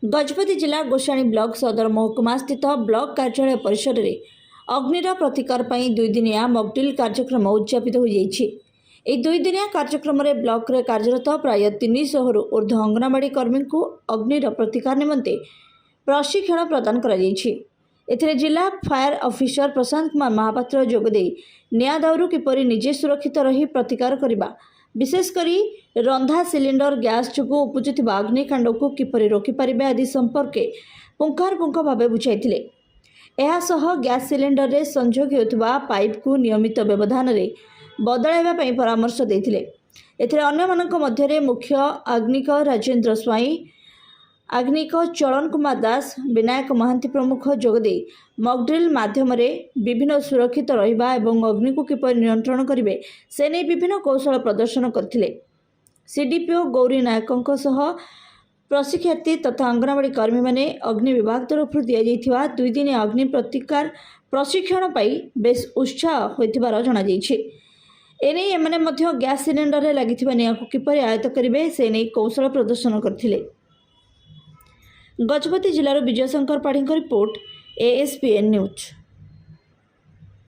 गजपति जिला गोसाणी ब्लॉक सदर महकुमा स्थित ब्लॉक कार्यालय परिसर में अग्निर प्रतिकार पर 2 दिनिया मॉकड्रिल कार्यक्रम उद्यापित हो जाइए। यह 2 दिनिया कार्यक्रम में ब्लॉक रे कार्यरत प्राय 300 रु ऊर्ध्व अंगनवाड़ी कर्मी को अग्निर प्रतिकार निमंते प्रशिक्षण प्रदान करा जाइए। एथिरे जिला फायर ऑफिसर प्रशांत कुमार महापात्र जोगदे निया दाउरू किपरि निजे सुरक्षित रही प्रतिकार करने, विशेषकर रंधा सिलिंडर गैस जो उपजुवा अग्निकांड को किपरि रोकिपारे आदि संपर्के पुंखानुपुंख भाव बुझाई। गैस सिलिंडर रे संजोग होता पाइप को नियमित व्यवधान में बदलाइबा परामर्श देथिले। एथिरे अन्य मानक मध्यरे मुख्य आग्निक राजेंद्र स्वाई, आग्निक चलन कुमार दास, विनायक महांती प्रमुख जोगदे मॉकड्रिल माध्यम विभिन्न सुरक्षित रहिबा एवं अग्नि को किपरि नियंत्रण करिवे से नहीं विभिन्न कौशल प्रदर्शन करथिले। सीडीपीओ गौरी नायकों सह प्रशिक्षार्थी तथा अंगनवाड़ी कर्मी माने अग्नि विभाग तरफ दि जाइथिबा 2 दिनिया अग्नि प्रतिकार प्रशिक्षण पाई बेस उत्साह होइथिबार जणा जाइछि। एने एमाने मध्य गैस सिलिंडर रे लागिथिबा निया को किपरि आयत्त करिवे से नहीं कौशल प्रदर्शन करथिले। गजपति जिलार Vijay Shankar Padhi report, ASPN news.